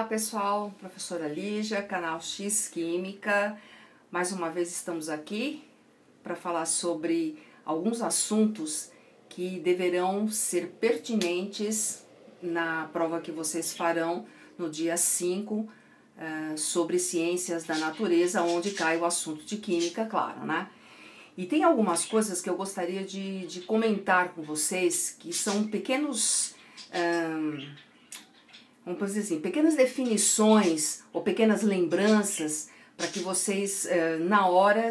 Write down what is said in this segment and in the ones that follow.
pessoal, professora Lígia, canal X Química. Mais uma vez estamos aqui para falar sobre alguns assuntos que deverão ser pertinentes na prova que vocês farão no dia 5 sobre ciências da natureza, onde cai o assunto de química, claro, né? E tem algumas coisas que eu gostaria de comentar com vocês, que são pequenos... vamos dizer assim, pequenas definições ou pequenas lembranças para que vocês, na hora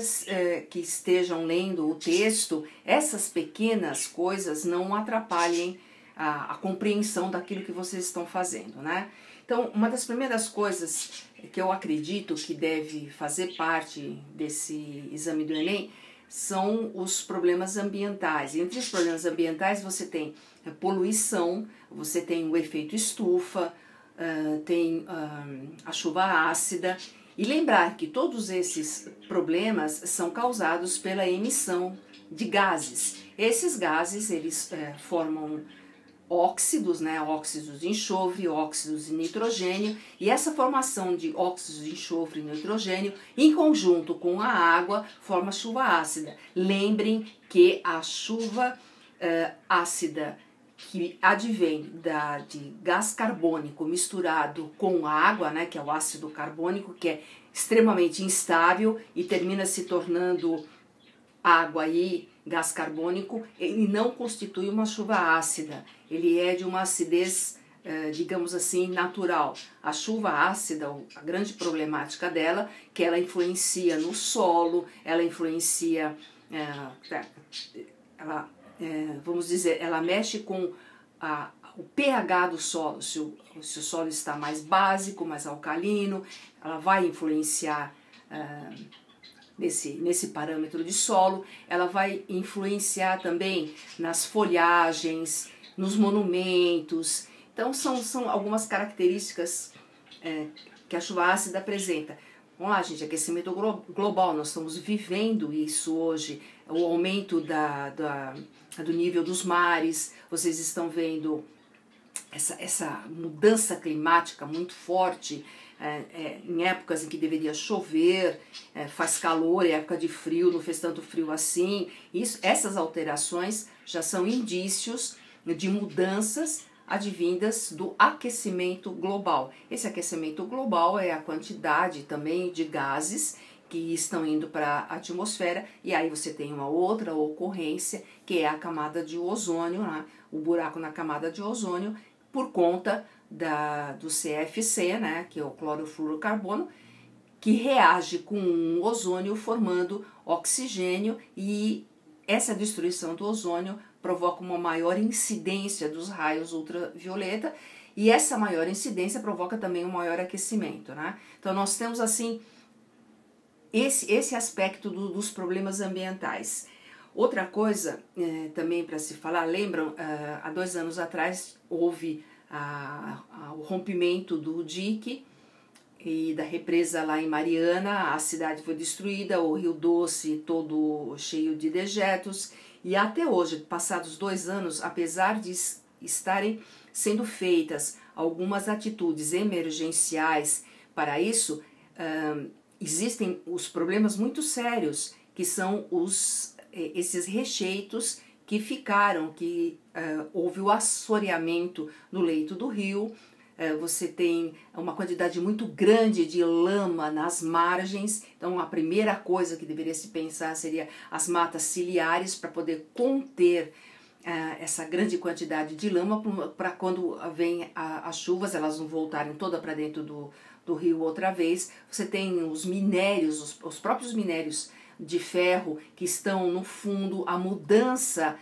que estejam lendo o texto, essas pequenas coisas não atrapalhem a compreensão daquilo que vocês estão fazendo, né? Então, uma das primeiras coisas que eu acredito que deve fazer parte desse exame do Enem são os problemas ambientais. Entre os problemas ambientais você tem a poluição, você tem o efeito estufa, tem a chuva ácida, e lembrar que todos esses problemas são causados pela emissão de gases. Esses gases, eles formam óxidos, né, óxidos de enxofre, óxidos de nitrogênio, e essa formação de óxidos de enxofre e nitrogênio, em conjunto com a água, forma chuva ácida. Lembrem que a chuva ácida que advém de gás carbônico misturado com água, né, que é o ácido carbônico, que é extremamente instável e termina se tornando água e gás carbônico, ele não constitui uma chuva ácida, ele é de uma acidez, digamos assim, natural. A chuva ácida, a grande problemática dela, que ela influencia no solo, ela influencia, vamos dizer, ela mexe com o pH do solo. Se o solo está mais básico, mais alcalino, ela vai influenciar nesse parâmetro de solo. Ela vai influenciar também nas folhagens, nos monumentos. Então são algumas características que a chuva ácida apresenta. Vamos lá, gente, aquecimento global, nós estamos vivendo isso hoje, o aumento do nível dos mares, vocês estão vendo essa mudança climática muito forte, em épocas em que deveria chover, faz calor, é época de frio, não fez tanto frio assim. Essas alterações já são indícios de mudanças advindas do aquecimento global. Esse aquecimento global é a quantidade também de gases que estão indo para a atmosfera, e aí você tem uma outra ocorrência, que é a camada de ozônio, né? O buraco na camada de ozônio, por conta do CFC, né? Que é o clorofluorocarbono, que reage com o ozônio formando oxigênio, e essa destruição do ozônio provoca uma maior incidência dos raios ultravioleta, e essa maior incidência provoca também um maior aquecimento, né? Então nós temos assim esse aspecto dos problemas ambientais. Outra coisa também para se falar, lembram, há 2 anos atrás houve o rompimento do dique e da represa lá em Mariana, a cidade foi destruída, o Rio Doce todo cheio de dejetos, e até hoje, passados 2 anos, apesar de estarem sendo feitas algumas atitudes emergenciais para isso, existem os problemas muito sérios, que são esses rejeitos que ficaram, que houve o assoreamento no leito do rio. Você tem uma quantidade muito grande de lama nas margens. Então a primeira coisa que deveria se pensar seria as matas ciliares, para poder conter essa grande quantidade de lama, para quando vem as chuvas elas não voltarem toda para dentro do rio outra vez. Você tem os minérios, os próprios minérios de ferro que estão no fundo, a mudança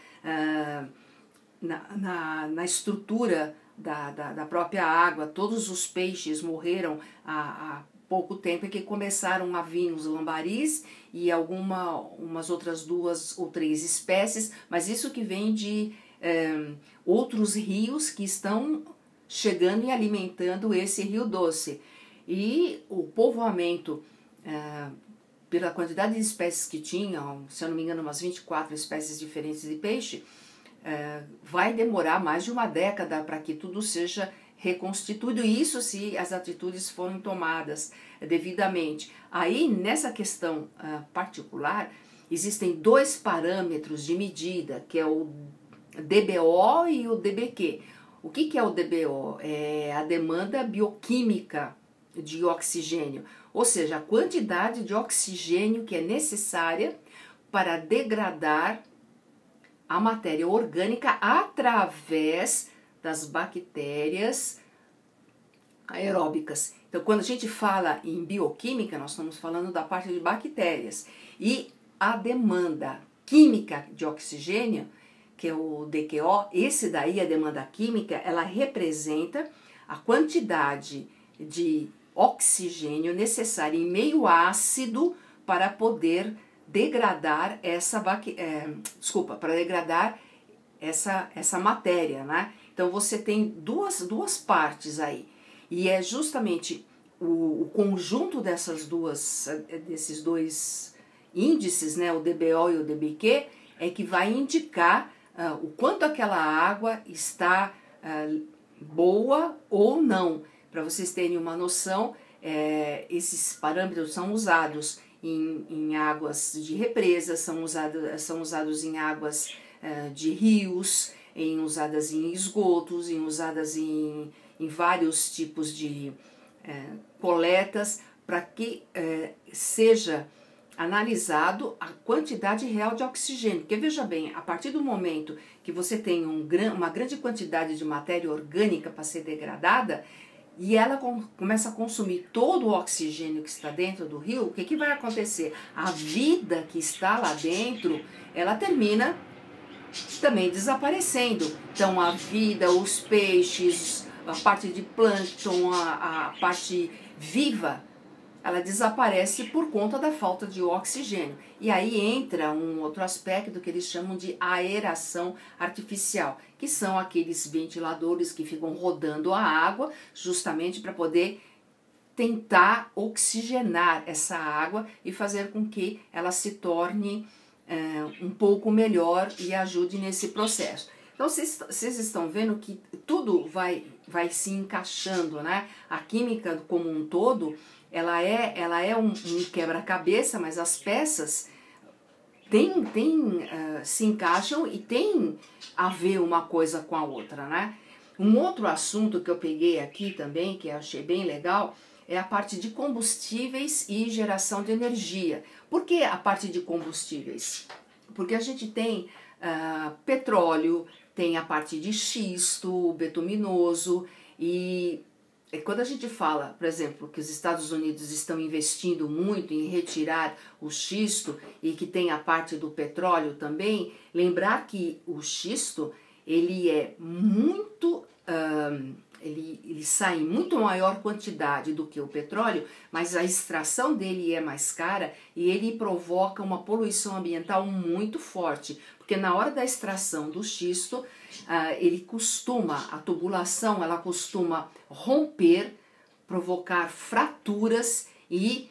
na estrutura da própria água. Todos os peixes morreram há pouco tempo, que começaram a vir os lambaris e umas outras 2 ou 3 espécies, mas isso que vem de outros rios que estão chegando e alimentando esse Rio Doce. E o povoamento, pela quantidade de espécies que tinham, se eu não me engano, umas 24 espécies diferentes de peixe, vai demorar mais de uma década para que tudo seja reconstituído, isso se as atitudes foram tomadas devidamente. Aí, nessa questão particular, existem dois parâmetros de medida, que é o DBO e o DBQ. O que é o DBO? É a demanda bioquímica de oxigênio, ou seja, a quantidade de oxigênio que é necessária para degradar a matéria orgânica através das bactérias aeróbicas. Então, quando a gente fala em bioquímica, nós estamos falando da parte de bactérias. E a demanda química de oxigênio, que é o DQO, esse daí, a demanda química, ela representa a quantidade de oxigênio necessária em meio ácido para poder degradar essa matéria, né? Então você tem duas partes aí, e é justamente o conjunto desses dois índices, né, o DBO e o DBQ, é que vai indicar o quanto aquela água está boa ou não. Para vocês terem uma noção, esses parâmetros são usados em águas de represas, são usados em águas de rios, usadas em esgotos, usadas em vários tipos de coletas, para que seja analisado a quantidade real de oxigênio. Porque veja bem, a partir do momento que você tem uma grande quantidade de matéria orgânica para ser degradada, e ela começa a consumir todo o oxigênio que está dentro do rio, o que vai acontecer? A vida que está lá dentro, ela termina também desaparecendo. Então a vida, os peixes, a parte de plâncton, a parte viva, ela desaparece por conta da falta de oxigênio. E aí entra um outro aspecto que eles chamam de aeração artificial, que são aqueles ventiladores que ficam rodando a água justamente para poder tentar oxigenar essa água e fazer com que ela se torne um pouco melhor e ajude nesse processo. Então vocês estão vendo que tudo vai se encaixando, né? A química como um todo, ela é um quebra-cabeça, mas as peças se encaixam e tem a ver uma coisa com a outra, né? Um outro assunto que eu peguei aqui também, que eu achei bem legal, é a parte de combustíveis e geração de energia. Por que a parte de combustíveis? Porque a gente tem petróleo, tem a parte de xisto, betuminoso, e quando a gente fala, por exemplo, que os Estados Unidos estão investindo muito em retirar o xisto e que tem a parte do petróleo também, lembrar que o xisto, ele é muito... Ele sai em muito maior quantidade do que o petróleo, mas a extração dele é mais cara e ele provoca uma poluição ambiental muito forte, porque na hora da extração do xisto, a tubulação, ela costuma romper, provocar fraturas e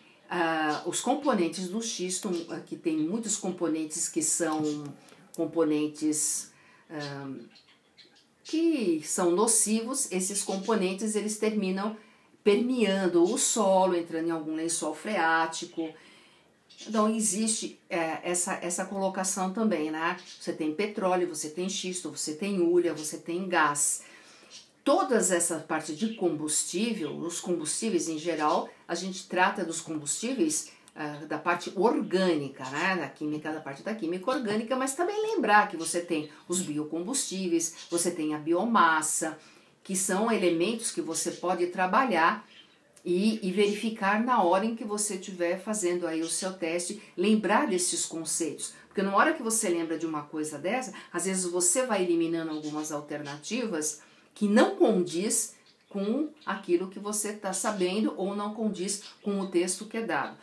os componentes do xisto, que tem muitos componentes que são componentes que são nocivos, esses componentes eles terminam permeando o solo, entrando em algum lençol freático. Então existe essa colocação também, né? Você tem petróleo, você tem xisto, você tem hulha, você tem gás. Todas essa parte de combustível, os combustíveis em geral, a gente trata dos combustíveis da parte orgânica, né? Da parte da química orgânica, mas também lembrar que você tem os biocombustíveis, você tem a biomassa, que são elementos que você pode trabalhar e verificar na hora em que você estiver fazendo aí o seu teste, lembrar desses conceitos. Porque na hora que você lembra de uma coisa dessa, às vezes você vai eliminando algumas alternativas que não condiz com aquilo que você está sabendo ou não condiz com o texto que é dado.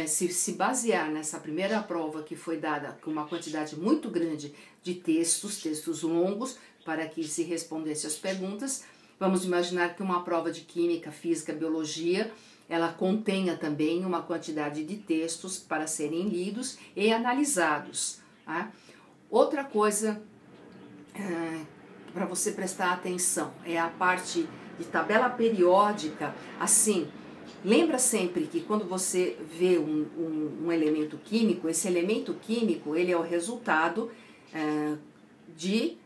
Se basear nessa primeira prova que foi dada com uma quantidade muito grande de textos longos, para que se respondesse as perguntas, vamos imaginar que uma prova de química, física, biologia, ela contenha também uma quantidade de textos para serem lidos e analisados. Tá? Outra coisa para você prestar atenção é a parte de tabela periódica, assim, lembra sempre que quando você vê um elemento químico, esse elemento químico ele é o resultado de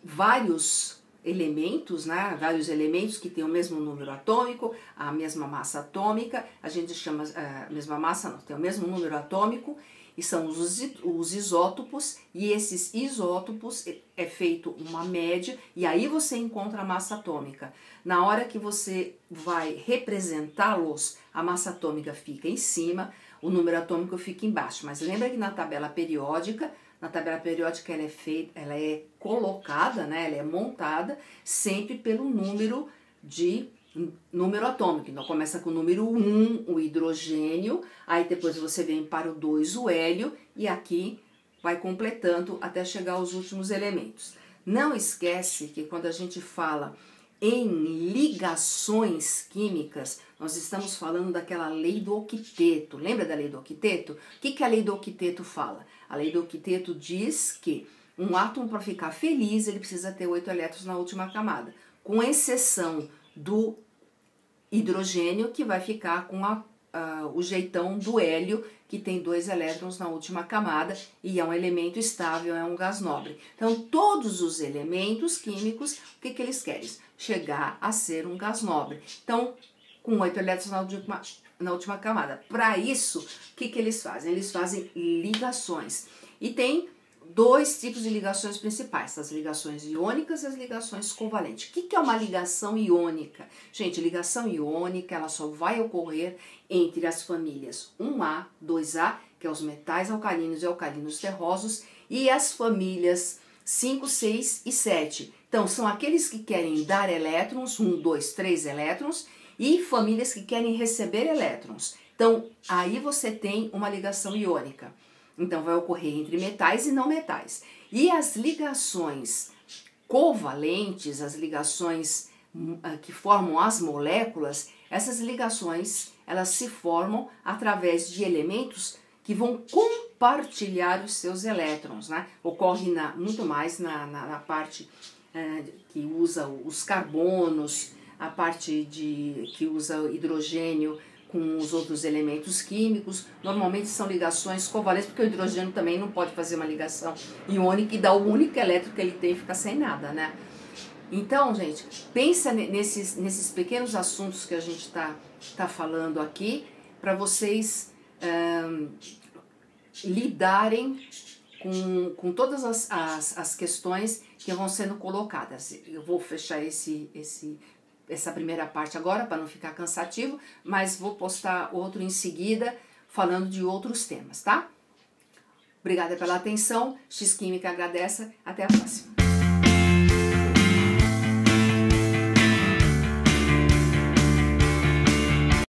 vários elementos, né? Vários elementos que têm o mesmo número atômico, a mesma massa atômica, a gente chama a mesma massa, não, tem o mesmo número atômico, e são os isótopos, e esses isótopos é feito uma média, e aí você encontra a massa atômica. Na hora que você vai representá-los, a massa atômica fica em cima, o número atômico fica embaixo. Mas lembra que na tabela periódica ela é colocada, né, ela é montada sempre pelo número atômico. Então começa com o número 1, o hidrogênio, aí depois você vem para o 2, o hélio, e aqui vai completando até chegar aos últimos elementos. Não esquece que quando a gente fala em ligações químicas, nós estamos falando daquela lei do octeto. Lembra da lei do octeto? O que a lei do octeto fala? A lei do octeto diz que um átomo, para ficar feliz, ele precisa ter 8 elétrons na última camada, com exceção do hidrogênio, que vai ficar com o jeitão do hélio, que tem 2 elétrons na última camada e é um elemento estável, é um gás nobre. Então, todos os elementos químicos, o que eles querem? Chegar a ser um gás nobre. Então, com 8 elétrons na última camada. Para isso, o que eles fazem? Eles fazem ligações. E tem 2 tipos de ligações principais, as ligações iônicas e as ligações covalentes. O que é uma ligação iônica? Gente, ligação iônica ela só vai ocorrer entre as famílias 1A, 2A, que é os metais alcalinos e alcalinos terrosos, e as famílias 5, 6 e 7. Então, são aqueles que querem dar elétrons, 1, 2, 3 elétrons, e famílias que querem receber elétrons. Então, aí você tem uma ligação iônica. Então, vai ocorrer entre metais e não metais. E as ligações covalentes, as ligações que formam as moléculas, essas ligações, elas se formam através de elementos que vão compartilhar os seus elétrons, né? Ocorre muito mais na parte que usa os carbonos, a parte que usa o hidrogênio com os outros elementos químicos. Normalmente são ligações covalentes, porque o hidrogênio também não pode fazer uma ligação iônica e dar o único elétron que ele tem e fica sem nada, né? Então, gente, pensa nesses pequenos assuntos que a gente tá falando aqui, para vocês lidarem com todas as questões que vão sendo colocadas. Eu vou fechar essa primeira parte agora para não ficar cansativo, mas vou postar outro em seguida falando de outros temas, tá? Obrigada pela atenção, X Química agradece, até a próxima.